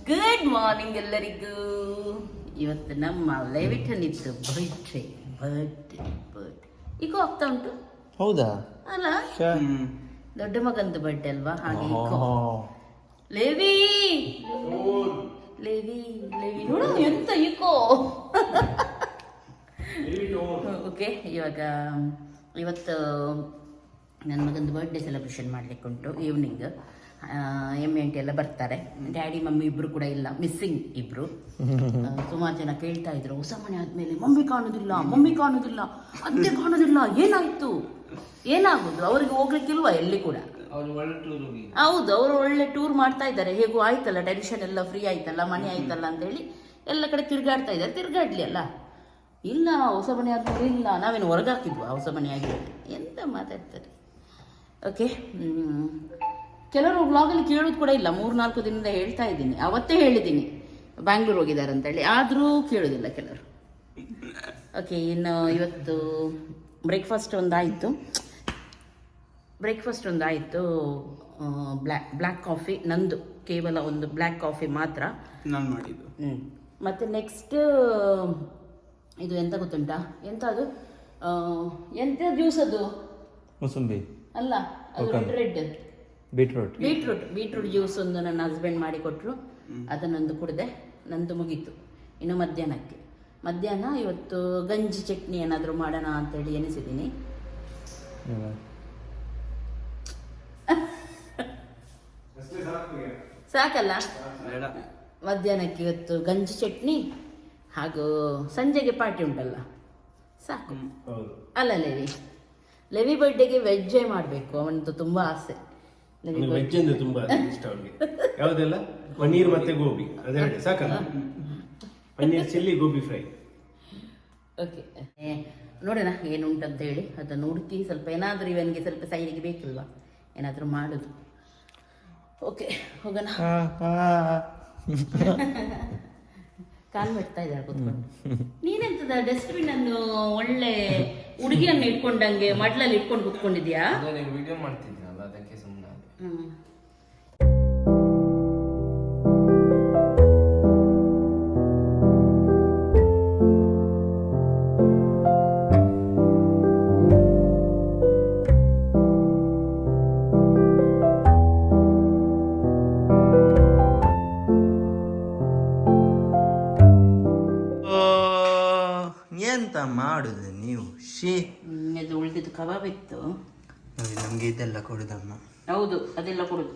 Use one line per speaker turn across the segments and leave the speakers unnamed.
Good morning ಎಲ್ಲರಿಗೂ. ಇವತ್ತು ನಮ್ಮ ಲೆವಿಟನ್ ಇತ್ತು ಬರ್ತ್ಡೇ. ಈಗ ಆಗ್ತಾ ಉಂಟು.
ಹೌದಾ?
ಅಲ್ಲ, ದೊಡ್ಡ ಮಗಂದು ಬರ್ಡೇ ಅಲ್ವಾ, ಹಾಗೆ ಲೇವಿ ಲೇವಿ ಲೇವಿ ನೋಡು ಎಂತ ಈಕೋ. ಓಕೆ, ಇವತ್ತು ನನ್ನ ಮಗಂದು ಬರ್ಡೇ ಸೆಲೆಬ್ರೇಷನ್ ಮಾಡಲಿಕ್ಕೆ ಉಂಟು. ಈವ್ನಿಂಗ್ ಎಮ್ಮೆ ಆಂಟಿ ಎಲ್ಲ ಬರ್ತಾರೆ. ಡ್ಯಾಡಿ ಮಮ್ಮಿ ಇಬ್ರು ಕೂಡ ಇಲ್ಲ, ಮಿಸ್ಸಿಂಗ್ ಇಬ್ರು. ಸುಮಾರು ಜನ ಕೇಳ್ತಾ ಇದ್ರು, ಹೊಸ ಮನೆ ಆದ್ಮೇಲೆ ಮಮ್ಮಿ ಕಾಣುದಿಲ್ಲ, ಅತ್ತೆ ಕಾಣುದಿಲ್ಲ, ಏನಾಗುದು? ಅವ್ರಿಗೆ ಹೋಗ್ಲಿಕ್ಕಿಲ್ವಾ ಎಲ್ಲಿ ಕೂಡ? ಹೌದು, ಅವರು ಒಳ್ಳೆ ಟೂರ್ ಮಾಡ್ತಾ ಇದ್ದಾರೆ. ಹೇಗೂ ಆಯ್ತಲ್ಲ, ಟೆನ್ಷನ್ ಎಲ್ಲ ಫ್ರೀ ಆಯ್ತಲ್ಲ, ಮನೆ ಆಯ್ತಲ್ಲ ಅಂತ ಹೇಳಿ ಎಲ್ಲ ಕಡೆ ತಿರ್ಗಾಡ್ತಾ ಇದ್ದಾರೆ. ತಿರ್ಗಾಡ್ಲಿ ಅಲ್ಲ. ಇಲ್ಲ, ಹೊಸ ಮನೆ ಆದ್ಮೇಲೆ ಇಲ್ಲ, ನಾವೇನು ಹೊರಗಾಕಿದ್ವಾ ಹೊಸ ಮನೆ ಆಗಿರೋದು? ಎಂತ ಮಾತಾಡ್ತಾರೆ. ಓಕೆ, ಕೆಲವರು ಬ್ಲಾಗಲ್ಲಿ ಕೇಳೋದು ಕೂಡ ಇಲ್ಲ. 3-4 ದಿನದಿಂದ ಹೇಳ್ತಾ ಇದ್ದೀನಿ, ಅವತ್ತೇ ಹೇಳಿದ್ದೀನಿ ಬ್ಯಾಂಗ್ಳೂರ್ ಹೋಗಿದ್ದಾರೆ ಅಂತೇಳಿ, ಆದರೂ ಕೇಳೋದಿಲ್ಲ ಕೆಲವರು. ಓಕೆ, ಇನ್ನು ಇವತ್ತು ಬ್ರೇಕ್ಫಾಸ್ಟ್ ಒಂದಾಯಿತು. ಬ್ಲ್ಯಾಕ್ ಕಾಫಿ ನಂದು, ಕೇವಲ ಒಂದು ಬ್ಲ್ಯಾಕ್ ಕಾಫಿ ಮಾತ್ರ
ನಾನು ಮಾಡಿದ್ದು.
ಮತ್ತು ನೆಕ್ಸ್ಟ್ ಇದು ಎಂತ ಗೊತ್ತುಂಟಾ? ಎಂತ ಅದು, ಎಂತ ಜ್ಯೂಸ್ ಅದು?
ಮೂಸಂಬಿ
ಅಲ್ಲ, ಅದು ರೆಡ್ ಬೀಟ್ರೂಟ್ ಜ್ಯೂಸ್ ಒಂದು ನನ್ನ ಹಸ್ಬೆಂಡ್ ಮಾಡಿ ಕೊಟ್ಟರು. ಅದನ್ನೊಂದು ಕುಡಿದೆ, ನಂದು ಮುಗೀತು. ಇನ್ನು ಮಧ್ಯಾಹ್ನ ಇವತ್ತು ಗಂಜಿ ಚಟ್ನಿ ಏನಾದರೂ ಮಾಡೋಣ ಅಂತೇಳಿ ಎನಿಸಿದ್ದೀನಿ. ಸಾಕಲ್ಲ? ಮಧ್ಯಾಹ್ನಕ್ಕೆ ಇವತ್ತು ಗಂಜಿ ಚಟ್ನಿ, ಹಾಗೂ ಸಂಜೆಗೆ ಪಾರ್ಟಿ ಉಂಟಲ್ಲ, ಸಾಕು. ಅಲ್ಲ, ಲೆವಿ ಬರ್ಡೇಗೆ ವೆಜ್ಜೇ ಮಾಡಬೇಕು, ಅವನದು ತುಂಬಾ ಆಸೆ.
ವೆಜ್ ಅಂದ್ರೆ ತುಂಬಾ ಇಷ್ಟ ಅವನಿಗೆ. ಯಾವುದೆಲ್ಲ? ಪನ್ನೀರ್ ಮತ್ತೆ ಗೋಬಿ, ಅದೆರಡು ಸಾಕಲ್ಲ? Paneer chilli, gobi fry.
Okay, ನೋಡೋಣ ಏನುಂಟಂತ ಹೇಳಿ ಅದನ್ನು ಹುಡುಕಿ ಸ್ವಲ್ಪ ಏನಾದರೂ ಇವನಿಗೆ ಸ್ವಲ್ಪ ಸೈಡಿಗೆ ಬೇಕಿಲ್ವಾ, ಏನಾದರೂ ಮಾಡೋದು. ಓಕೆ, ಹೋಗೋಣ. ಕಾಲ್ ಮಾಡ್ತಾ ಇದ್ದಾರೆ ಕೂತ್ಕೊಂಡು. ನೀನೆಂತದ ಡಸ್ಟ್ಬಿನ್ ಅನ್ನು ಒಳ್ಳೆ ಹುಡುಗಿಯನ್ನು ಇಟ್ಕೊಂಡಂಗೆ ಮಡ್ಲಲ್ಲಿ ಇಟ್ಕೊಂಡು ಕೂತ್ಕೊಂಡಿದ್ಯಾ?
ವಿಡಿಯೋ ಮಾಡ್ತಿದ್ನಲ್ಲ, ಅದಕ್ಕೆ ಸುಮ್ಮನೆ.
ಎಂತ ಮಾಡುದು ನೀವು?
ಇದು ಉಳಿದಿದ್ದು ಕಬಾಬ್ ಇತ್ತು.
ನಮ್ಗೆ ಇದೆಲ್ಲ ಕೊಡುದಮ್ಮ.
ಹೌದು, ಅದೆಲ್ಲ ಕೊಡುದು.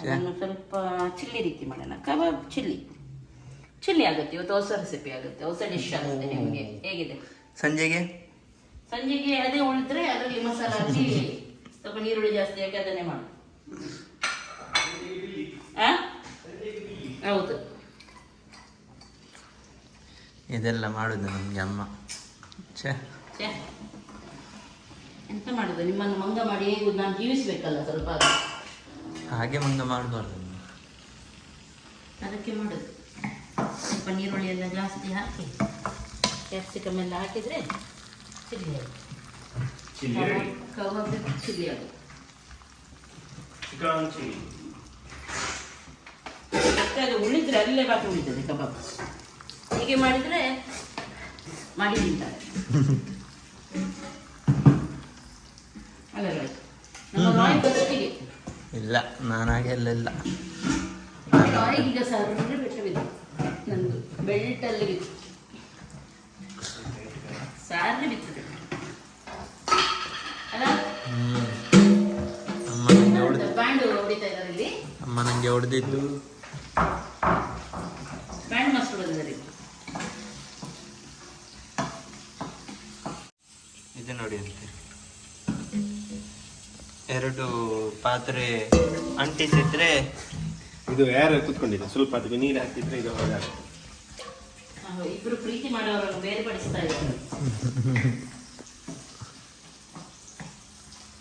ಅದನ್ನು ಸ್ವಲ್ಪ ಚಿಲ್ಲಿ ರೀತಿ ಮಾಡೋಣ. ಕಬಾಬ್ ಚಿಲ್ಲಿ ಆಗುತ್ತೆ ಇವತ್ತು. ಹೊಸ ರೆಸಿಪಿ ಆಗುತ್ತೆ, ಹೊಸ ಡಿಶ್ ಆಗುತ್ತೆ. ನಿಮಗೆ ಹೇಗಿದೆ? ಸಂಜೆಗೆ ಅದೇ ಉಳಿದ್ರೆ ಅದರಲ್ಲಿ ಮಸಾಲ ಹಾಕಿ ಸ್ವಲ್ಪ ನೀರುಳ್ಳಿ ಜಾಸ್ತಿ ಹಾಕಿ ಅದನ್ನೇ ಮಾಡು. ಹೌದು,
ಇದೆಲ್ಲ ಮಾಡುದು ನಮ್ಗೆ ಅಮ್ಮ.
ಎಂತ ಮಾಡುದು? ನಿಮ್ಮನ್ನು ಮಂಗ ಮಾಡಿ ಹೇಗುದು? ನಾನು ಜೀವಿಸ್ಬೇಕಲ್ಲ ಸ್ವಲ್ಪ.
ಹಾಗೆ ಮಂಗ ಮಾಡಬಾರ್ದು,
ಅದಕ್ಕೆ ಮಾಡುದು. ಸ್ವಲ್ಪ ನೀರುಳ್ಳಿ ಎಲ್ಲ ಜಾಸ್ತಿ ಹಾಕಿ, ಕ್ಯಾಪ್ಸಿಕಮ್ ಎಲ್ಲ ಹಾಕಿದ್ರೆ ಚಿಲ್ಲಿ ಆಗುತ್ತೆ. ಕಬಾಬ್ ಚಿಲ್ಲಿ ಆಗುತ್ತೆ. ಮತ್ತೆ ಅದು ಉಳಿದ್ರೆ ಅಲ್ಲೇ ಬಾಕಿ ಉಳಿತದೆ ಕಬಾಬ್. ಹೀಗೆ ಮಾಡಿದ್ರೆ ಮಾಡಿ ತಿಂತಾರೆ.
ಇಲ್ಲ, ನಾನು ಹಾಗೆಲ್ಲ ಇಲ್ಲ.
ಈಗ ಸರ್ರೆ ಬಿಟ್ಟು ನಂದು ಬೆಲ್ಟಲ್ಲಿ ಬಿತ್ತು, ಸಾರ್ರೆ ಬಿತ್ತದೆ ಅಲ್ಲ? ಬ್ಯಾಂಡ್ ಹೊಡಿತಾ ಇದ್ದಾರೆ ಇಲ್ಲಿ.
ಅಮ್ಮ ನಂಗೆ ಹೊಡೆದಿದ್ದು
ಬ್ಯಾಂಡ್ ಮಸ್ತ್ ಹೊಡೆದಿದ್ದಾರೆ.
ಇದು ನೋಡಿ ಅಂತೆ, 2 ಪಾತ್ರೆ ಅಂಟಿಸಿದ್ರೆ ಇದು ಯಾರು ಕೂತ್ಕೊಂಡಿದೆ, ಸ್ವಲ್ಪ ಅದಕ್ಕೆ ನೀರು ಹಾಕಿದ್ರೆ ಇದು ಹೊರಗಾಗುತ್ತೆ.
ಇಬ್ರು ಪ್ರೀತಿ ಮಾಡೋರನ್ನು ಬೇರ್ಪಡಿಸ್ತಾ ಇದ್ದಾರೆ.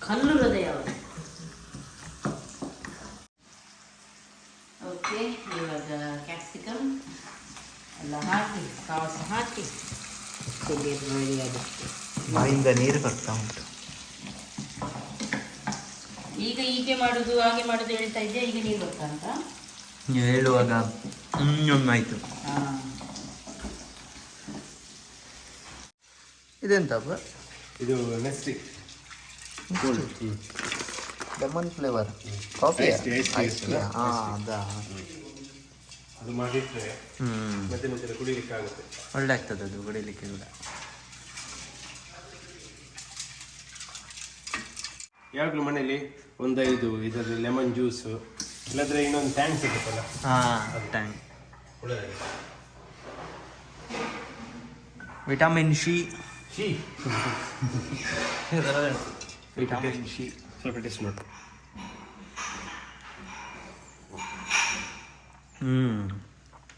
ಕಲ್ಲು ಹೃದಯ ಅವರು. ಓಕೆ, ಇವಾಗ ಕ್ಯಾಪ್ಸಿಕಮ್ ಎಲ್ಲ ಹಾಕಿ, ಸಾಸ್ ಹಾಕಿ ಚಿಲ್ಲಿ ರೆಡಿ ಆಗುತ್ತೆ.
ಬಾಯಿಂದ ನೀರು ಬರ್ತಾ ಉಂಟು.
ಈಗ ಹೀಗೆ ಮಾಡುದು ಹಾಗೆ ಮಾಡುದು ಹೇಳ್ತಾ ಇದ್ದೆ, ಈಗ ನೀರು ಬರ್ತಾ ಅಂತ.
ನೀವು ಹೇಳುವಾಗ ಒಮ್ಮಾಯ್ತು. ಇದೆಂತಪ್ಪ?
ಇದು next
lemon flavour coffee.
Ice tea.
ಅದಾ.
ಅದು ಮಾಡಿಟ್ರೆ ಮತ್ತೆ ಮತ್ತೆ ಕುಡಿಲಿಕ್ಕೆ ಆಗುತ್ತೆ.
ಒಳ್ಳೆ ಆಗ್ತದೆ ಅದು ಕುಡಿಲಿಕ್ಕೆ ಕೂಡ.
ಯಾವಾಗಲೂ ಮನೇಲಿ 1-5 ಇದರಲ್ಲಿ ಲೆಮನ್ ಜ್ಯೂಸ್ ಇಲ್ಲದ್ರೆ ಇನ್ನೊಂದು ಟ್ಯಾಂಕ್ ಸಿಗುತ್ತಲ್ಲ,
ಟ್ಯಾಂಕ್.
ಒಳ್ಳೆದಾಗಿ.
Vitamin C.
ವಿಟಮಿನ್ ಸಿ ಸ್ವಲ್ಪ ಟೇಸ್ಟ್ ಮಾಡಿ.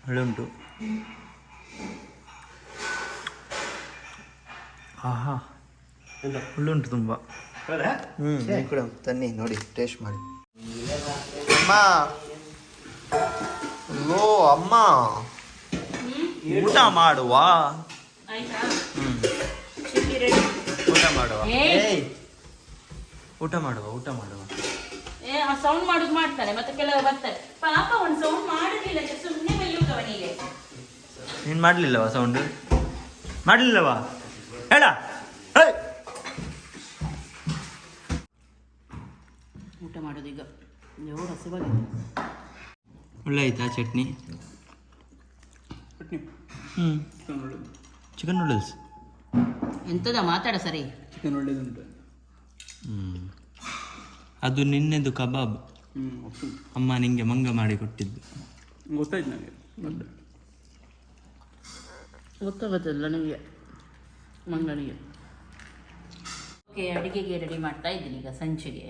ಒಳ್ಳೆ ಉಂಟು. ಆಹಾ, ಒಳ್ಳೆ ಉಂಟು ತುಂಬ. ನೀವು ಕೂಡ ತನ್ನಿ ನೋಡಿ, ಟೇಸ್ಟ್ ಮಾಡಿ. ಅಮ್ಮ, ಲೋ ಅಮ್ಮ, ಊಟ ಮಾಡುವ. ಊಟ ಮಾಡುವ. ಊಟ ಮಾಡುವ, ಊಟ ಮಾಡುವ.
ಸೌಂಡ್ ಮಾಡುದು ಮಾಡ್ತಾನೆ, ಮತ್ತೆ ಕೆಲವರು ಬರ್ತಾರೆ. ಪಾಪ ಒಂದು ಸೌಂಡ್ ಮಾಡಲಿಲ್ಲ, ಸುಮ್ಮನೆ ಬೈಯುತ್ತವ ನೀಗೆ.
ನೀನು ಮಾಡಲಿಲ್ಲವಾ ಸೌಂಡ್? ಮಾಡಲಿಲ್ಲವಾ? ಹೇಳ.
ಊಟ ಮಾಡೋದು ಈಗ ಜೋರು ಹಸಿವಾಗಿದೆ.
ಒಳ್ಳೆ ಆಯ್ತಾ ಚಟ್ನಿ? Chicken noodles.
ಎಂತದ ಮಾತಾಡ ಸರಿ.
ಚಿಕನ್ ಒಳ್ಳೇದುಂಟು.
ಅದು ನಿನ್ನೆದು ಕಬಾಬ್. ಅಮ್ಮ ನಿಂಗೆ ಮಂಗ ಮಾಡಿ ಕೊಟ್ಟಿದ್ದು.
ಗೊತ್ತಾಯ್ತು ನನಗೆ.
ಗೊತ್ತಾಗುತ್ತಲ್ಲ ನನಗೆ ಮಂಗನಿಗೆ. ಓಕೆ, ಅಡುಗೆಗೆ ರೆಡಿ ಮಾಡ್ತಾ ಇದ್ದೀನಿ ಈಗ ಸಂಜೆಗೆ.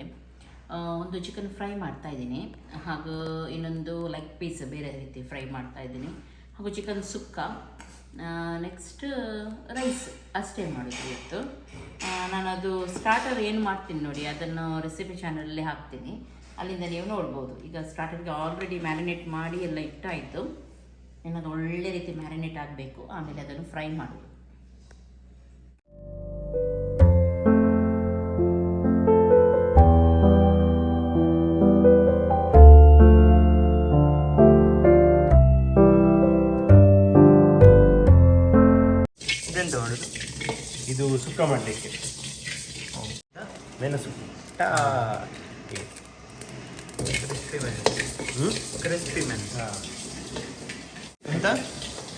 ಒಂದು ಚಿಕನ್ ಫ್ರೈ ಮಾಡ್ತಾ ಇದ್ದೀನಿ, ಹಾಗೂ ಇನ್ನೊಂದು ಲೆಗ್ ಪೀಸ್ ಬೇರೆ ರೀತಿ ಫ್ರೈ ಮಾಡ್ತಾ ಇದ್ದೀನಿ, ಹಾಗೂ ಚಿಕನ್ ಸುಕ್ಕ. ನೆಕ್ಸ್ಟ್ ರೈಸ್ ಅಷ್ಟೇ ಮಾಡೋದು ಇವತ್ತು. ನಾನು ಅದು ಸ್ಟಾರ್ಟರ್ ಏನು ಮಾಡ್ತೀನಿ ನೋಡಿ, ಅದನ್ನು ರೆಸಿಪಿ ಚಾನಲಲ್ಲಿ ಹಾಕ್ತೀನಿ, ಅಲ್ಲಿಂದ ನೀವು ನೋಡ್ಬೋದು. ಈಗ ಸ್ಟಾರ್ಟರ್ಗೆ ಆಲ್ರೆಡಿ ಮ್ಯಾರಿನೇಟ್ ಮಾಡಿ ಎಲ್ಲ ಇಟ್ಟಾಯಿತು. ಏನದು ಒಳ್ಳೆ ರೀತಿ ಮ್ಯಾರಿನೇಟ್ ಆಗಬೇಕು, ಆಮೇಲೆ ಅದನ್ನು ಫ್ರೈ ಮಾಡೋದು.
ಇದೆಂತ ಮಾಡೋದು?
ಇದು ಸುಕ್ಕ ಮಾಡಲಿಕ್ಕೆ ಮೆಣಸು.
ಕ್ರಿಸ್ಪಿ ಮೆಣಸು. ಎಂತ?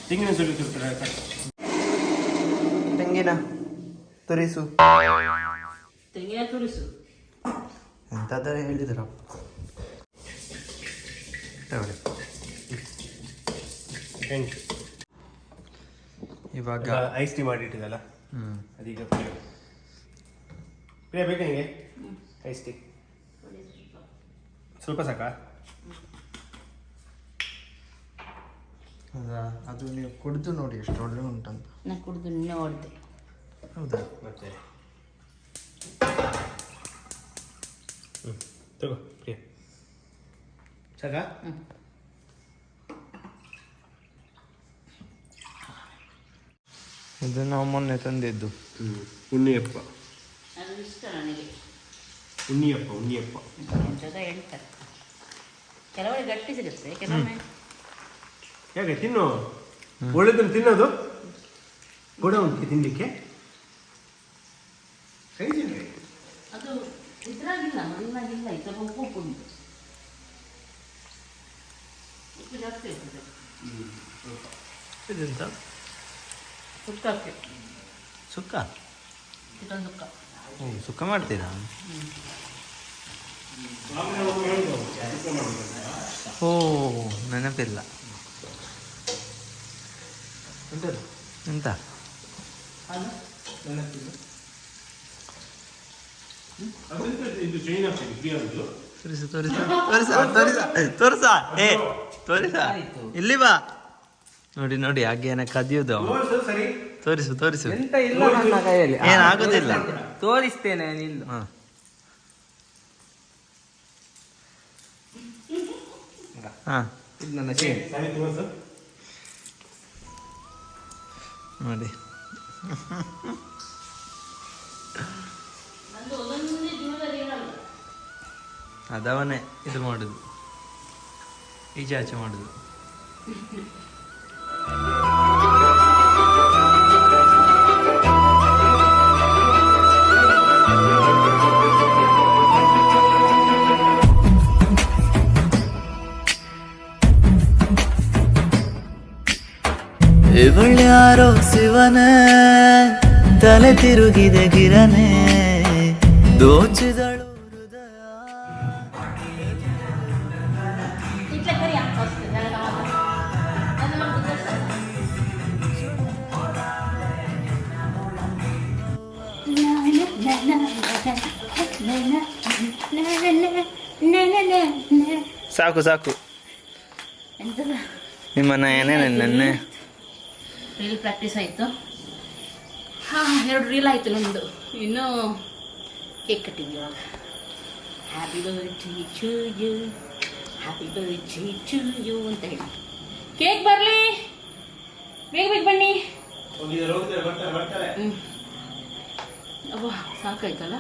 ತೆಂಗಿನ ತುರಿ
ತೆಂಗಿನ ತುರಿಸು.
ತೆಂಗಿನ ತುರಿಸು
ಎಂತಾದರೂ ಹೇಳಿದ್ರಪ್ಪ. ಇವಾಗ
ಐಸ್ ಟೀ ಮಾಡಿ ಇಟ್ಟಿದ್ದಲ್ಲ, ಅದೀಗ ಪ್ರಿಯ ಬೇಕಾ ನಿಮಗೆ ಐಸ್ ಟೀ? ಸ್ವಲ್ಪ ಸಾಕಾ?
ಅದು ನೀವು ಕುಡಿದು ನೋಡಿ ಎಷ್ಟು ಒಳ್ಳೆ ಉಂಟಂತ.
ನಾನು ಕುಡಿದು ನೋಡಿದೆ.
ಹೌದಾ?
ಮತ್ತೆ ತಗೋ ಪ್ರಿಯ, ಸಾಕಾ?
ಇದು ನಾವು ಮೊನ್ನೆ ತಂದಿದ್ದು
ಉಣ್ಣಿಯಪ್ಪ.
ಅದು ಇಷ್ಟ ನನಗೆ.
ಉಣ್ಣಿಯಪ್ಪ
ಎಂಥದ ಹೇಳ್ತಾರೆ, ಕೆಲವರಿಗೆ ಗಟ್ಟಿ ಸಿಗುತ್ತೆ, ಕೆಲವೊಮ್ಮೆ
ಯಾಕೆ ತಿನ್ನು, ಒಳ್ಳೆದನ್ನು ತಿನ್ನೋದು ಕೂಡ ಉಂಟು ತಿನ್ನಲಿಕ್ಕೆ.
ಅದು ಇದ್ರಾಗಿಲ್ಲ, ಮಣ್ಣಾಗಿಲ್ಲ, ಸ್ವಲ್ಪ ಉಪ್ಪು ಉಂಟು, ಉಪ್ಪು ಜಾಸ್ತಿ ಇರ್ತದೆ.
ಇದೆಂತ?
ಸುಕ್ಕಕ್ಕೆ
ಸುಕ್ಕ?
ಚಿಕನ್ ಸುಕ್ಕ.
ಸುಕ್ಕ ಮಾಡ್ತೀರಾ? ಓ, ನೆನಪಿಲ್ಲ. ಎಂತ? ತೋರಿಸ ತೋರಿಸ ತೋರಿಸ ತೋರಿಸ ತೋರಿಸ ಏ ತೋರಿಸ, ಇಲ್ಲಿ ಬಾ. ನೋಡಿ ನೋಡಿ, ಹಾಗೇನ ಕದಿಯುದು. ತೋರಿಸು ತೋರಿಸು.
ಎಂತ ಇಲ್ಲ ನನ್ನ ಕೈಯಲ್ಲಿ.
ಏನಾಗುದಿಲ್ಲ,
ತೋರಿಸ್ತೇನೆ ನಿಲ್ಲು.
ಹಾ. ಹಾ,
ಇದು ನನ್ನ ಚೇನ್.
ನೋಡಿ.
ನಂದು ಒಂದೊಂದೇ ಜೀವನದಲ್ಲಿ ಏನಲ್ಲ.
ಅದವನೇ ಇದು ಮಾಡುದು. ಈಚೆ ಆಚೆ ಮಾಡುದು.
ಇವಳ್ಯಾರೋ ಶಿವನೇ ತಲೆ ತಿರುಗಿದೆ ಗಿರನೆ ದೋಚಿದಳು
ಸಾಕು ಸಾಕು ನಿಮ್ಮ ನಯನೇ ನನ್ನೇ.
ರೀಲ್ ಪ್ರಾಕ್ಟೀಸ್ ಆಯಿತು. ಹಾಂ 2 ರೀಲ್ ಆಯಿತು ನಮ್ಮದು. ಇನ್ನು ಕೇಕ್ ಕಟ್ಟಿಂಗ್ ಇವಾಗ. Happy birthday to you, happy birthday to you ಅಂತ ಹೇಳಿ ಕೇಕ್ ಬರಲಿ, ಬೇಗ ಬೇಗ ಬನ್ನಿ. ಅವ್ವ ಸಾಕಾಯ್ತಲ್ಲ.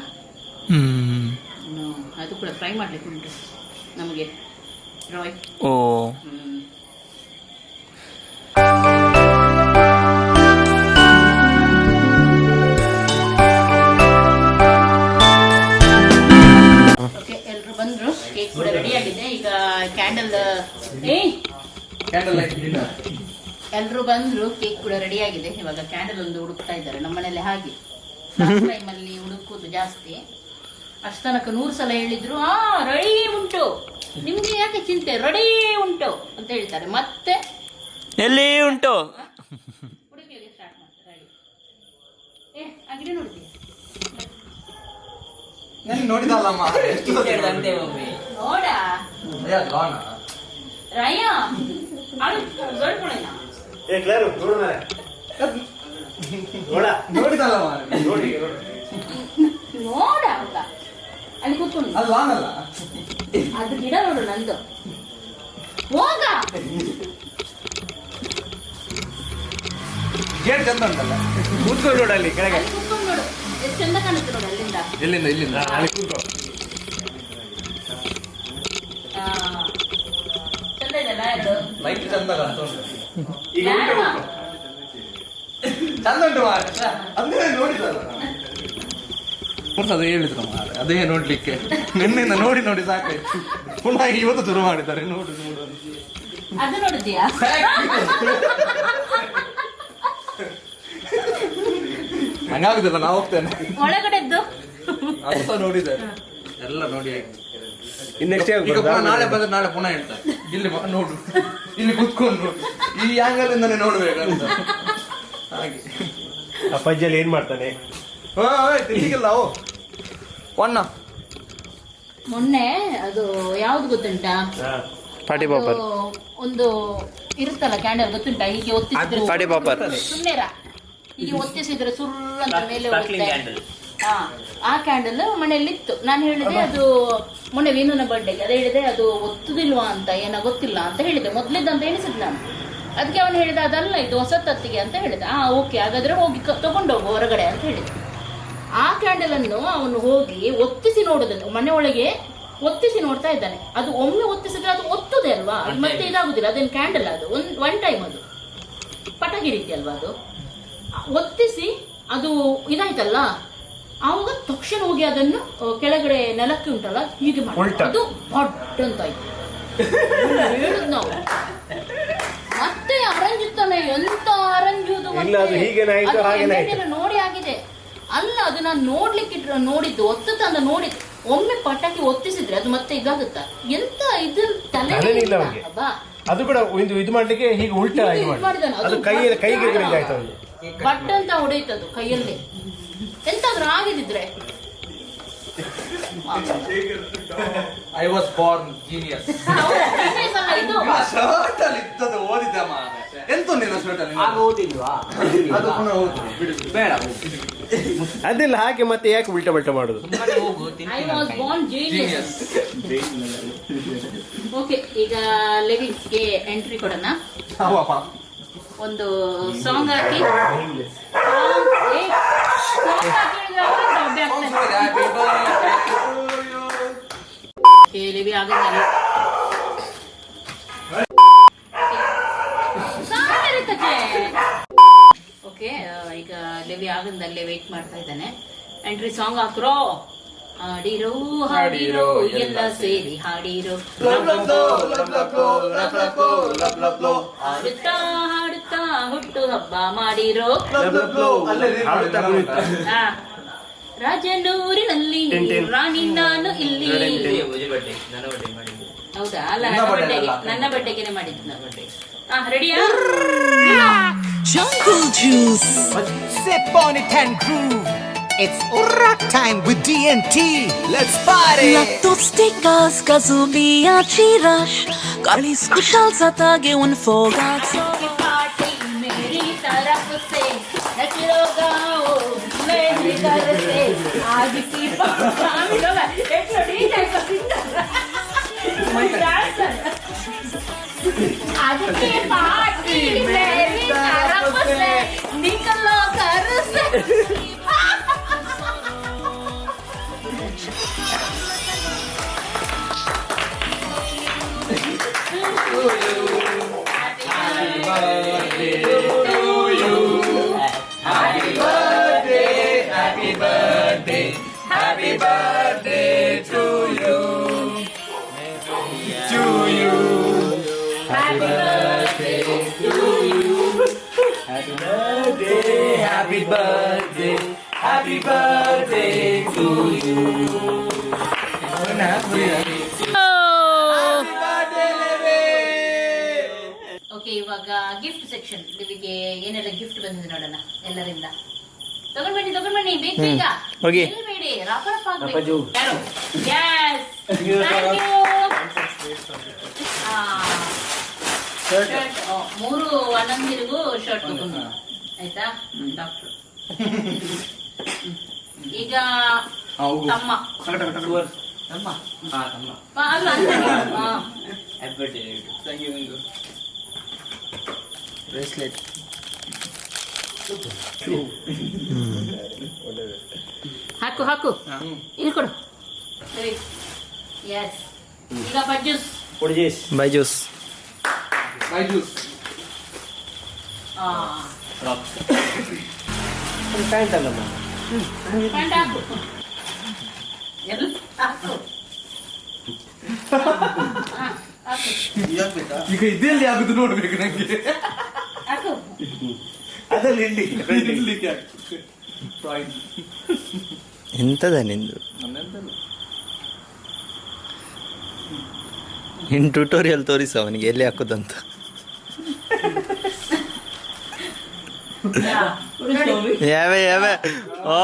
ಇನ್ನು ಅದು ಕೂಡ ಫ್ರೈ ಮಾಡಲಿಕ್ಕೆ ಉಂಟು ನಮಗೆ ರಾಯ್.
ಓ
ಓಕೆ, ಎಲ್ಲರೂ ಬಂದರು. ಕೇಕ್ ಕೂಡ ರೆಡಿ ಆಗಿದೆ. ಈಗ ಕ್ಯಾಂಡಲ್ ಎಲ್ಲರೂ ಬಂದರು. ಕೇಕ್ ಕೂಡ ರೆಡಿ ಆಗಿದೆ. ಇವಾಗ ಕ್ಯಾಂಡಲ್ ಒಂದು ಹುಡುಕ್ತಾ ಇದ್ದಾರೆ. ನಮ್ಮನೇಲಿ ಹಾಗೆ ಟೈಮಲ್ಲಿ ಹುಡುಕುದು ಜಾಸ್ತಿ. ಅಷ್ಟು ತನಕ 100 ಸಲ ಹೇಳಿದ್ರು ರೆಡಿ ಉಂಟು, ನಿಮ್ಗೆ ಯಾಕೆ ಚಿಂತೆ, ರೆಡಿ ಉಂಟು ಅಂತ ಹೇಳ್ತಾರೆ. ಮತ್ತೆ
ಎಲ್ಲಿ ಉಂಟು
ಹುಡುಕಿಗೆ ಸ್ಟಾರ್ಟ್ ಮಾಡ್ತಾರೆ. ರೆಡಿ ನೋಡಿದ್ವಿ
ನೋಡಿದಲ್ಲಮ್ಮ
ನೋಡ ರಯ್ಯ
ನೋಡಿದಲ್ಲ
ನೋಡ ಹೌದಾ, ಅಲ್ಲಿ ಕೂತ್ಕೊಂಡು
ಅದು ವಾನಲ್ಲ,
ಅದು ಗಿಡ ನೋಡು ನಂದು. ಹೋಗ
ಗೇಟ್ ಚಂದ ಉಂಟಲ್ಲ, ಕೂತ್ಕೊಂಡು ನೋಡು ಅಲ್ಲಿ ಕೆಳಗೆ.
ಅಲ್ಲಿ ಕೂತ್ಕೊಂಡು ನೋಡು ಎಷ್ಟು ಚಂದ ಕಾಣುತ್ತೆ ನೋಡು ಅಲ್ಲಿಂದ.
ಎಲ್ಲಿಂದ ಇಲ್ಲಿಂದ ಅಲ್ಲಿ ಕೂತ್ಕೊ.
ಚಂದ ಇದೆಲ್ಲ ಎರಡು
ಲೈಟ್ ಚಂದ ಕಾಣ್ತಾ ಉಂಟು.
ಯಾರು?
ಚಂದ ಉಂಟು ಮಾರ, ಅದೇ ನೋಡಿದಲ್ಲ ಅದೇ ಹೇಳಿದ್ರು ಮಾರ, ಅದೇ ನೋಡ್ಲಿಕ್ಕೆ ನಿನ್ನಿಂದ ನೋಡಿ ನೋಡಿ ಸಾಕಾಯ್ತು. ಪುನಃ ಇವತ್ತು ಶುರು ಮಾಡಿದ್ದಾರೆ ನೋಡು ನೋಡು ಅಂತ.
ಅದು ನೋಡಿದ್ಯಾ?
ಹಂಗಾಗುದಿಲ್ಲ, ನಾ ಹೋಗ್ತೇನೆ.
ಒಳಗಡೆದ್ದು
ಅರ್ಥ ನೋಡಿದ್ದಾರೆ ಎಲ್ಲ ನೋಡಿ ಆಯ್ತು.
ಇನ್ನೆಷ್ಟೇ
ಈಗ ಪುನಃ ನಾಳೆ ಬಂದ್ರೆ ನಾಳೆ ಪುನಃ ಹೇಳ್ತಾರೆ ಇಲ್ಲಿ ನೋಡು, ಇಲ್ಲಿ ಕುತ್ಕೊಂಡು ನೋಡು, ಈ ಆಂಗಲ್ ಇಂದಾನೆ ನೋಡ್ಬೇಕಂತ. ಹಾಗೆ
ಅಪ್ಪಾಜಿಯಲ್ಲಿ ಏನ್ ಮಾಡ್ತಾನೆ?
ತಿಂಡಿಗೆಲ್ಲ ಒಣ್ಣ
ಮೊನ್ನೆ ಅದು ಯಾವ್ದು ಗೊತ್ತುಂಟಾ?
ಪಾಟಿ ಪಾಪರ್.
ಅದು ಒಂದು ಇರುತ್ತಲ್ಲ ಕ್ಯಾಂಡಲ್ ಗೊತ್ತುಂಟಾ? ಹೀಗೆ ಒತ್ತಿಸಿದ್ರೆ
ಪಾಟಿ ಪಾಪರ್.
ಸುಮ್ಮನೆರ ಹೀಗೆ ಒತ್ತಿಸಿದ್ರೆ ಸುರುಳಂತ ಮೇಲೆ ಹೋಗುತ್ತೆ. ಆ ಕ್ಯಾಂಡಲ್ ಮನೆಯಲ್ಲಿ ಇತ್ತು. ನಾನು ಹೇಳಿದೆ ಅದು ಮೊನ್ನೆ ವೀನುನ ಬರ್ಡೇಗೆ ಅದೇ ಹೇಳಿದೆ, ಅದು ಒತ್ತುದಿಲ್ವಾ ಅಂತ ಏನೋ ಗೊತ್ತಿಲ್ಲ ಅಂತ ಹೇಳಿದೆ. ಮೊದ್ಲಿದ್ದಂತ ಎಣಿಸಿದ್ ನಾನು. ಅದಕ್ಕೆ ಅವನು ಹೇಳಿದ ಅದಲ್ಲ ಇದು ಹೊಸತ್ತತ್ತಿಗೆ ಅಂತ ಹೇಳಿದ. ಓಕೆ ಹಾಗಾದ್ರೆ ಹೋಗಿ ತಗೊಂಡೋಗು ಹೊರಗಡೆ ಅಂತ ಹೇಳಿದ. ಆ ಕ್ಯಾಂಡಲ್ ಅನ್ನು ಅವನು ಹೋಗಿ ಒತ್ತಿಸಿ ನೋಡುದನ್ನು ಮನೆ ಒಳಗೆ ಒತ್ತಿಸಿ ನೋಡ್ತಾ ಇದ್ದಾನೆ. ಅದು ಒಮ್ಮೆ ಒತ್ತಿಸಿದ್ರೆ ಅದು ಒತ್ತುದೆ ಅಲ್ವಾ, ಅದು ಮತ್ತೆ ಇದಾಗುದಿಲ್ಲ. ಅದೇನು ಕ್ಯಾಂಡಲ್, ಅದು ಒನ್ ಟೈಮ್, ಅದು ಪಟಾಕಿ ರೀತಿ ಅಲ್ವಾ. ಅದು ಒತ್ತಿಸಿ ಅದು ಇದಾಯ್ತಲ್ಲ, ಆವಾಗ ತಕ್ಷಣ ಹೋಗಿ ಅದನ್ನು ಕೆಳಗಡೆ ನೆಲಕ್ಕೆ ಉಂಟಲ್ಲ ಹೀಗೆ ಮಾಡಿ ಅದು ಪಟ್ ಅಂತ ಆಯ್ತು. ಹೇಳುದು ನಾವು ಮತ್ತೆ ಅರಂಜುತ್ತಾನೆ, ಎಂತ ಅರಂಜುದು ನೋಡಿ ಆಗಿದೆ ಅಲ್ಲ. ಅದು ನಾನು ನೋಡ್ಲಿಕ್ಕೆ ನೋಡಿದ್ದು ಒತ್ತುತ್ತ ನೋಡಿದ್ದು. ಒಮ್ಮೆ ಪಟಾಕಿ ಒತ್ತಿಸಿದ್ರೆ ಅದು ಮತ್ತೆ ಇದಾಗುತ್ತ, ಎಂತ ಇದು ತಲೆ
ಅದು ಕೂಡ ಇದು ಮಾಡ್ಲಿಕ್ಕೆ ಹೀಗೆ ಉಲ್ಟಾ ಅದು ಕೈಗೆ
ಬಟ್ ಅಂತ ಹೊಡೆಯುತ್ತದು ಕೈಯಲ್ಲಿ. ಎಂತಾದ್ರೂ ಆಗಿದ್ರೆ
I was Born genius. Shirt ಅಲ್ಲಿ ಇದ್ದದ್ದು ಓದಿದ್ದ ಮಾರ, ಎಂತ ನಿನ್ನ ಶರ್ಟ್ ಅಲ್ಲಿ ಅದು ಪುನಃ ಬಿಡು ಬೇಡ.
ಅದೆಲ್ಲ ಹಾಗೆ ಮತ್ತೆ ಯಾಕೆ ಉಲ್ಟಾ ಬಲ್ಟಾ ಮಾಡುದು?
I was Born genius. Okay, ಈಗ ಲಿವಿಂಗ್ಸ್ಗೆ ಎಂಟ್ರಿ ಕೊಡೋಣ. ಒಂದು ಸಾಂಗ್ ಹಾಕಿ ಲಿವಿ ಆಗಲ್ಲ. ಬೇಬಿ ಆಗಂದಲ್ಲೇ ವೇಟ್ ಮಾಡ್ತಾ ಇದ್ದಾನೆ. Entry song ಹಾಕ್ರೋ. ಹಾಡಿರೋ ಹಾಡಿರೋ ಎಲ್ಲ ಸೇರಿ ಹಾಡಿರೋ. ಹಾಡುತ್ತಾ ಹಾಡುತ್ತಾ ಹುಟ್ಟು ಹಬ್ಬ ಮಾಡಿರೋ. ರಾಜನೂರಿನಲ್ಲಿ ರಾಣಿ ನಾನು ಇಲ್ಲಿ. ಹೌದಾ? ಅಲ್ಲ, ನನ್ನ ಬಡ್ಡೆಗೆ ಮಾಡಿದ್ದು ನಾನು. ರೆಡಿಯಾ?
Jungle Juice. Sip on it and groove. It's rock time with DNT. Let's party.
Latto stickers, Kazubia Chirash. Kalis Kushal Satage un Fogats.
Party मेरी तरफ से नच लो गाओ मेरी तरफ से आज की आज की पार्टी मेरी तरफ से निकलो घर से. ಓಕೆ, ಇವಾಗ ಗಿಫ್ಟ್ ಸೆಕ್ಷನ್. ನಿಮಗೆ ಏನೆಲ್ಲ ಗಿಫ್ಟ್ ಬಂದಿದೆ ನೋಡೋಣ ಎಲ್ಲರಿಂದ. ತಗೊಂಡ್ಬನ್ನಿ ಬೇಗ ಬೇಗ.
ಹೋಗಿ.
ನಿಲ್ಬೇಡಿ, ರಫರಫ್ ಆಗ್ಬೇಕು. ಯಾರು? Yes. Thank you. ಶರ್ಟ್ 3 ಅಣ್ಣಂದಿರಿಗೂ ಶರ್ಟ್ ತಗೊಂಡು ಆಯ್ತಾ ಡಾಕ್ಟರ್. ಈಗ ತಮ್ಮ ಅಲ್ಲ
ಬ್ರೇಸ್ಲೆಟ್.
ಹಾಕು ಇಲ್ಲಿ ಕೊಡು. ಎಸ್. ಈಗ ಬಜ್ಜೂಸ್.
ಬೈಜೂಸ್.
ಪ್ಯಾಂಟ್ ಅಲ್ಲಮ್ಮ,
ಪ್ಯಾಂಟ್ ಹಾಕು. ಎಲ್ಲ ಹಾಕು. ಹಾಕು
ಈಗ ಇದೆಲ್ಲಿ ಆಗುದು ನೋಡ್ಬೇಕು ನಂಗೆ.
ಹಾಕು.
ಅದಲ್ಲಿ
ಎಂತದ ನಿಂದು? ಇನ್ ಟ್ಯೂಟೋರಿಯಲ್ ತೋರಿಸ ಅವನಿಗೆ ಎಲ್ಲಿ ಹಾಕೋದಂತ. ಯಾವೆ ಓ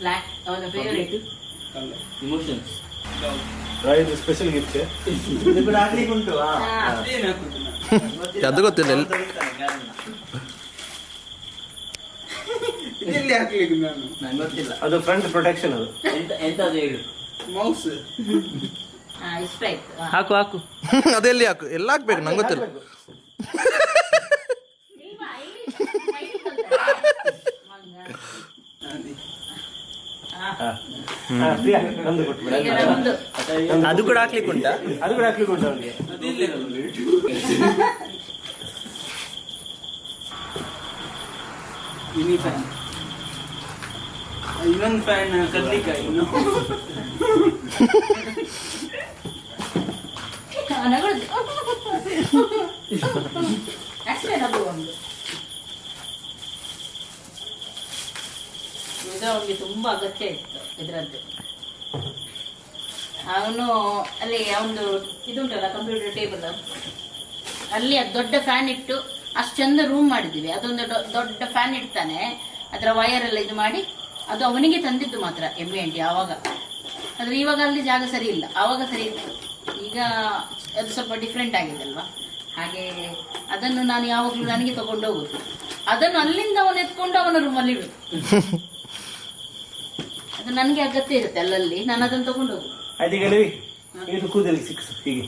ಬ್ಲ್ಯಾಕ್ ಅವನ ಫೇವರೇಟ್.
ಇದು ಸ್ಪೆಷಲ್ ಗಿಫ್ಟ್.
ಅದು ಗೊತ್ತಿಲ್ಲ.
ಇದೆಲ್ಲಿ ಹಾಕ್ಲಿಕ್ಕೆ ನಾನು
ಅದು ಫ್ರಂಟ್ ಪ್ರೊಟೆಕ್ಷನ್. ಅದು
ಎಂತದು ಹೇಳು.
ಮೌಸ್.
ಇಷ್ಟ ಆಯ್ತು.
ಹಾಕು ಅದೆಲ್ಲಿ ಹಾಕು, ಎಲ್ಲ ಹಾಕ್ಬೇಕು ನಂಗೆ ಗೊತ್ತಿಲ್ಲ. ಅದು ಕೂಡ ಹಾಕ್ಲಿಕ್ಕೆ ಉಂಟಾ?
ಅದು ಕೂಡ ಹಾಕ್ಲಿಕ್ಕೆ ಉಂಟು ಅವನಿಗೆ.
ಇನ್ನೊಂದು ಫ್ಯಾನ್ ಕದ್ಲಿಕ್ಕೆ ಇನ್ನು
ಅಷ್ಟೇ ನಗು ಒಂದು. ಈಗ ಅವನಿಗೆ ತುಂಬಾ ಅಗತ್ಯ ಇತ್ತು ಇದರದ್ದು. ಅವನು ಅಲ್ಲಿ ಅವನು ಇದುಂಟಲ್ಲ ಕಂಪ್ಯೂಟರ್ ಟೇಬಲ್, ಅಲ್ಲಿ ಅದು ದೊಡ್ಡ ಫ್ಯಾನ್ ಇಟ್ಟು ಅಷ್ಟು ಚಂದ ರೂಮ್ ಮಾಡಿದ್ದೀವಿ. ಅದೊಂದು ದೊಡ್ಡ ಫ್ಯಾನ್ ಇಡ್ತಾನೆ, ಅದರ ವಯರ್ ಎಲ್ಲ ಇದು ಮಾಡಿ. ಅದು ಅವನಿಗೆ ತಂದಿದ್ದು ಮಾತ್ರ M&T ಆವಾಗ. ಆದ್ರೆ ಇವಾಗ ಅಲ್ಲಿ ಜಾಗ ಸರಿ ಇಲ್ಲ, ಆವಾಗ ಸರಿ ಇತ್ತು. ಈಗ ಅದು ಸ್ವಲ್ಪ ಡಿಫ್ರೆಂಟ್ ಆಗಿದೆ ಅಲ್ವಾ, ಹಾಗೆ ಅದನ್ನು ನಾನು ಯಾವಾಗಲೂ ನನಗೆ ತಗೊಂಡು ಹೋಗುದು. ಅದನ್ನು ಅಲ್ಲಿಂದ ಅವನು ಎತ್ಕೊಂಡು ಅವನ ರೂಮಲ್ಲಿ ಇಡುದು. ಅದು ನನಗೆ ಅಗತ್ಯ ಇರುತ್ತೆ ಅಲ್ಲಲ್ಲಿ, ನಾನು ಅದನ್ನು ತಗೊಂಡು ಹೋಗುದು.
ಇದು ಕೂದಲಿ ಸಿಕ್ಸ್ ಹೀಗೆ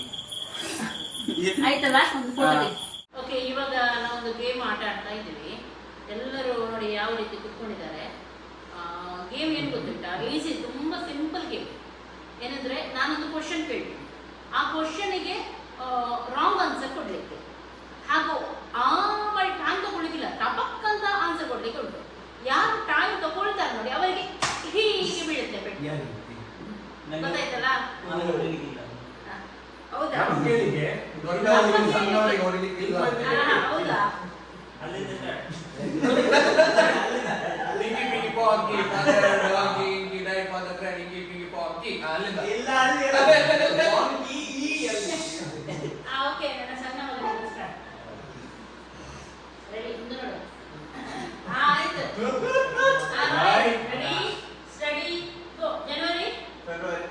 ಆಯ್ತಲ್ಲ ಒಂದು ಫೋಟೋ. ಓಕೆ, ಇವಾಗ ನಾವೊಂದು ಗೇಮ್ ಆಟ ಆಡ್ತಾ ಇದ್ದೀವಿ. ಎಲ್ಲರೂ ನೋಡಿ ಯಾವ ರೀತಿ ಕುತ್ಕೊಂಡಿದ್ದಾರೆ. ಗೇಮ್ ಏನು ಗೊತ್ತುಂಟಾ? ಈಸಿ, ತುಂಬಾ ಸಿಂಪಲ್ ಗೇಮ್. ಏನಂದ್ರೆ ನಾನೊಂದು ಕ್ವಶನ್ ಕೇಳಿ, ಆ ಕ್ವಶನಿಗೆ ರಾಂಗ್ ಆನ್ಸರ್ ಕೊಡ್ಲಿಕ್ಕೆ, ಹಾಗೂ ಮಾಡಿ ಟೈಮ್ ತಗೊಳ್ಳಿಕ್ಕಿಲ್ಲ, ಟಪಕ್ ಅಂತ ಆನ್ಸರ್ ಕೊಡ್ಲಿಕ್ಕೆ ಉಂಟು. ಯಾರು ಟೈಮ್ ತಗೊಳ್ತಾರೆ ನೋಡಿ ಅವರಿಗೆ ಹೀಗೆ ಬೀಳುತ್ತೆ ಪೆಟ್ಟು. ಗೊತ್ತಾಯ್ತಲ್ಲ? ಹೌದಾ?
ದೊಡ್ಡವರಿಗೆ ಸಣ್ಣವರಿಗೆ ಹೊಡಿಲಿಕ್ಕಿಲ್ಲ.
ಹೌದಾ?
ಲಿಂಗಿ ಪಿಂಗಿ ಪಾಕಿ ಪಾಕಿ ಇಂಗಿ ಡೈ ಫಾದರ್ ಕ್ರಾನಿ ಇಂಗಿ ಪಿಂಗಿ ಪಾಕಿ ಅಲ್ಲಿಂದ ಇಲ್ಲ
ಓಕೆ, ನನ್ನ ಸಣ್ಣ ಮಗನಿಗೆ ಸ್ಟಾರ್ಟ್. ರೆಡಿ? ಮುಂದೆ ನೋಡು. ಆಯ್ತು. ರೆಡಿ ಸ್ಟಡಿ ಗೋ. ಜನವರಿ
ಫೆಬ್ರವರಿ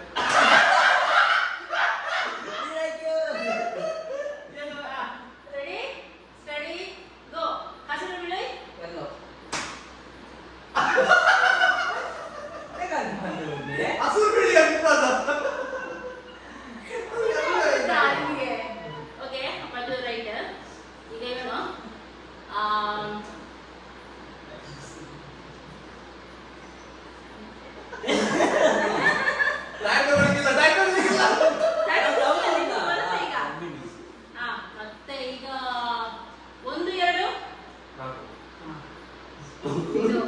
ರೆಡಿ ಸ್ಟಡಿ ಗೋ. ಹಸಿರು ಬಿಳಿ
ಎಲ್ಲೋ
ಹಸಿರು ಬಿಳಿ ಅಂತದ
ಓಕೆ, ಅದು ರೈಟ್. ಈಗ ಇವನು ಮತ್ತೆ ಈಗ 1 2 ಇದು.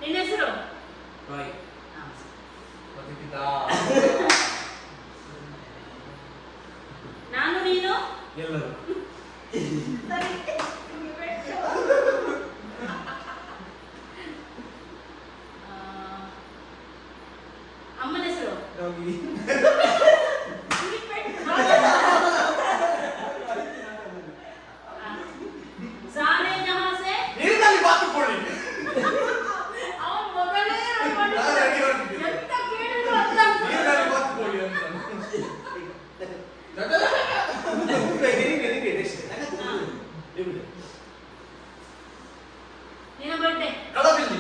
ನಿನ್ನ ಹೆಸರು?
ರಾಯ್ ಬದುಕಿದ
ನಾನು ನೀನು
ಎಲ್ಲರೂ
ಸರಿ. ಅಮ್ಮನ ಹೆಸರು? ಸಾರೆ ಜಹಾಂ ಸೆ
ನೀರಿನಲ್ಲಿ ಬಾತುಕೊಳ್ಳಿ.
ಅವನ ಮೊಬೈಲೇ ಎಂತ ಕೇಳಿದ್ರು ಅರ್ಥ
ನೀರಿನಲ್ಲಿ
ಆಗ್ತದೆ.
ಬಾತುಕೊಳ್ಳಿ ಅಂತ.
ನಿನ್ನ ಬರ್ಡೇ?
ಕಳಬಿಲ್ಲಿ.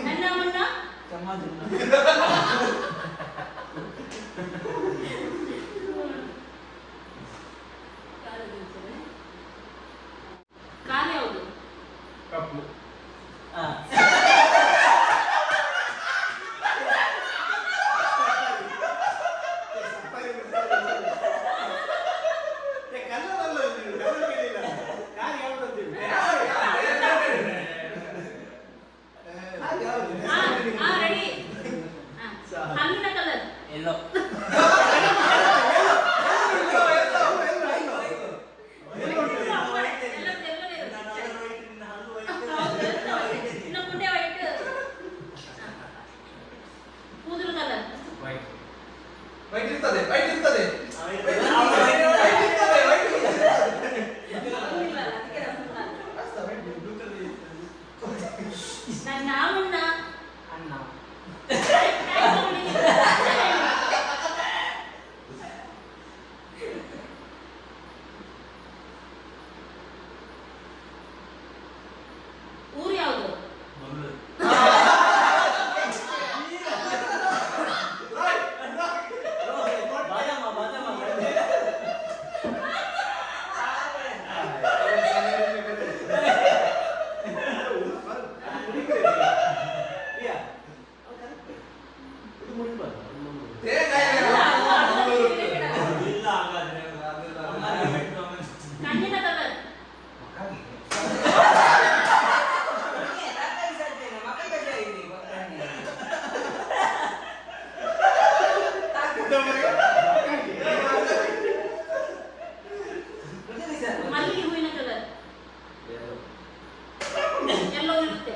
ನನ್ನ ಮುನ್ನ ಕಾರ್ ಯಾವುದು?
ಕಪ್ಪು
ರೆಡಿ. ಹಣ್ಣಿನ ಕಲರ್?
ಎಲ್ಲೋ
ಇನ್ನು ಮುಂದೆ ವೈಟ್. ಕೂದಲು ಕಲರ್?
ವೈಟ್ ಇರ್ತದೆ ವೈಟ್ ಇರ್ತದೆ
ನನ್ನ ಮುನ್ನ
ಅಣ್ಣ
ಊರು ಯಾವುದು? ಕಣ್ಣಿನ ಕಲರ್? ಮಲ್ಲಿಗೆ ಹೂವಿನ ಕಲರ್? ಎಲ್ಲೋ ಇರುತ್ತೆ.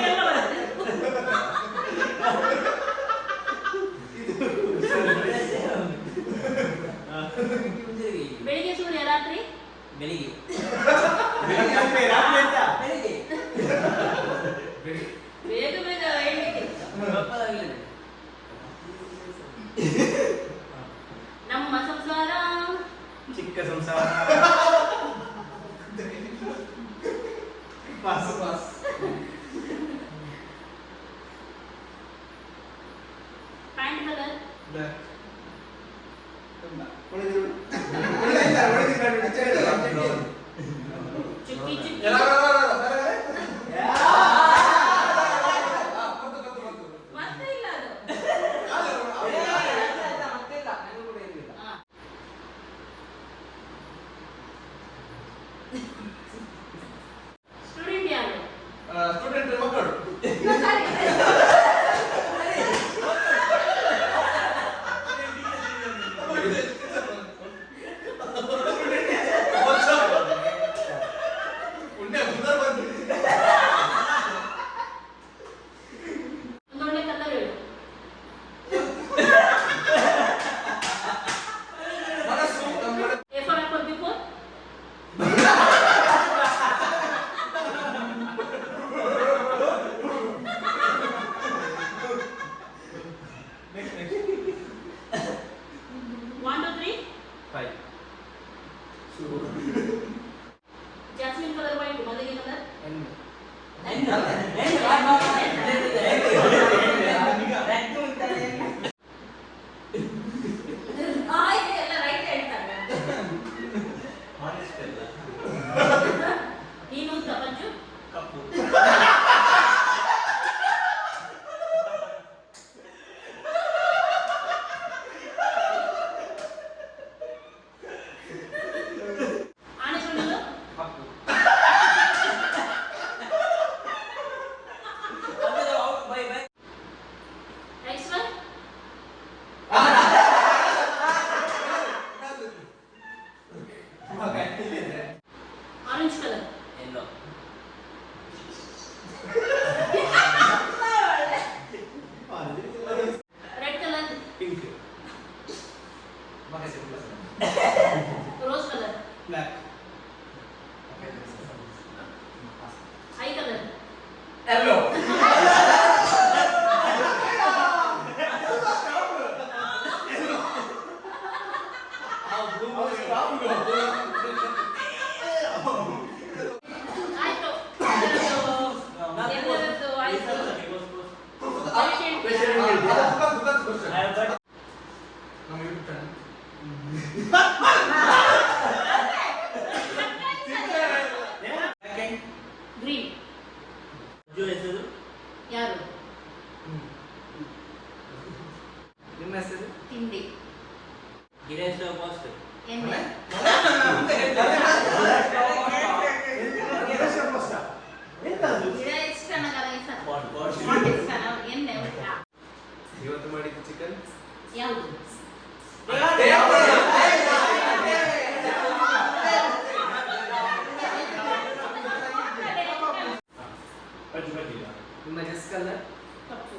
ಎಲ್ಲ ಬರುತ್ತೆ. ಬೆಳಿಗ್ಗೆ ಸೂರ್ಯ, ರಾತ್ರಿ?
ಬೆಳಿಗ್ಗೆ
ಬೇಗ ಬೇಗ ಹೇಳ್ಲಿಕ್ಕೆ ಪ್ಯಾಂಟ್ ಕಲರ್ ಚುಕ್ಕಿ ಚುಕ್ಕಿ ಮತ್ತೆ ಇಲ್ಲ ಅದು ಸ್ಟೂಡೆಂಟ್ ಯಾರು
ಸ್ಟೂಡೆಂಟ್ ಮಕ್ಕಳು
ಒಂದೊಳ್ಳೆ ಕಲರ್ ಹೇಳು A for apple before One, two, three.
5
Jasmine color white, Malay color. ಎಲ್ಲ ರೈಟ್ ಹೇಳ್ತಾರೆ ನೀನು ತಪಂಚು ಆನೆಗೊಂಡಲು next one orange colour red colour
pink
rose colour
black
ಐ ಕಲರ್
ಎಲ್ಲೋ
ಆಯ್ತು ಎಲ್ಲರದ್ದು ಆಯ್ತು ಗ್ರೀನ್ ಯಾರು
ನಿಮ್ಮ ಹೆಸರು
ತಿಂಡಿ ಎಣ್ಣೆ ಗಿಡ ಇಷ್ಟ ನನಗಲ್ಲ ಇಷ್ಟ ಎಣ್ಣೆ
ಇವತ್ತು ಮಾಡಿದ್ದು ಚಿಕನ್
ಯಾವುದು
ನಿಮ್ಮ ಡ್ರೆಸ್ ಕಲರ್
ಕಪ್ಪು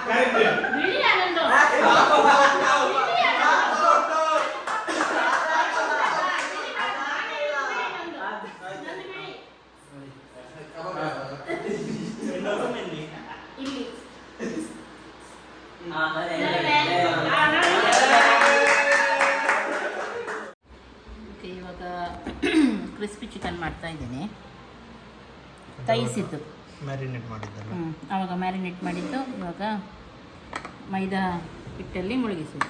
ಕರೆಕ್ಟ್
ಬಿಳಿ ಆನಂದು ಇಲ್ಲಿ ಇವಾಗ ಕ್ರಿಸ್ಪಿ ಚಿಕನ್ ಮಾಡ್ತಾ ಇದ್ದೀನಿ ತೈಸಿದ್ದು
ಮ್ಯಾರಿನೇಟ್ ಮಾಡಿದ್ದಲ್ಲ
ಆವಾಗ ಮ್ಯಾರಿನೇಟ್ ಮಾಡಿದ್ದು ಇವಾಗ ಮೈದಾ ಹಿಟ್ಟಲ್ಲಿ ಮುಳುಗಿಸೋದು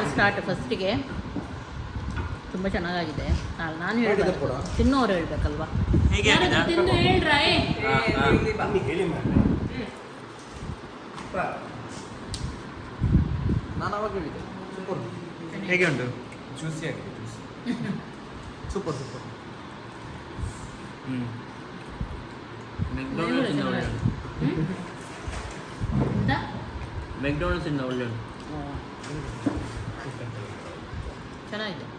ಸ್ಟಾರ್ಟ್ ಫಸ್ಟಿಗೆ ತುಂಬ ಚೆನ್ನಾಗಿದೆ ನಾನು ಹೇಳ್ಬೇಕು ತಿನ್ನೋರು ಹೇಳ್ಬೇಕಲ್ವಾ
ಹೇಗೆ
ಯಾರಾದ್ರೂ ತಿಂದು ಹೇಳ್ರಾ
ಹೇಳಿ ಮಾಡಿ
ನಾನು ಅವಾಗ ಹೇಳಿದೆ ಸೂಪರ್
ಹೇಗೆ ಉಂಟು
ಜ್ಯೂಸಿ ಆಗಿದೆ ಜ್ಯೂಸಿ ಸೂಪರ್ ಸೂಪರ್
ಮೆಕ್ಡೊನಾಲ್ಡ್ಸ್ ಇಂದ ಒಳ್ಳೆ ಮೆಕ್ಡೊನಾಲ್ಡ್ಸ್ ಇಂದ ಒಳ್ಳೆ
ಚೆನ್ನಾಗಿದೆ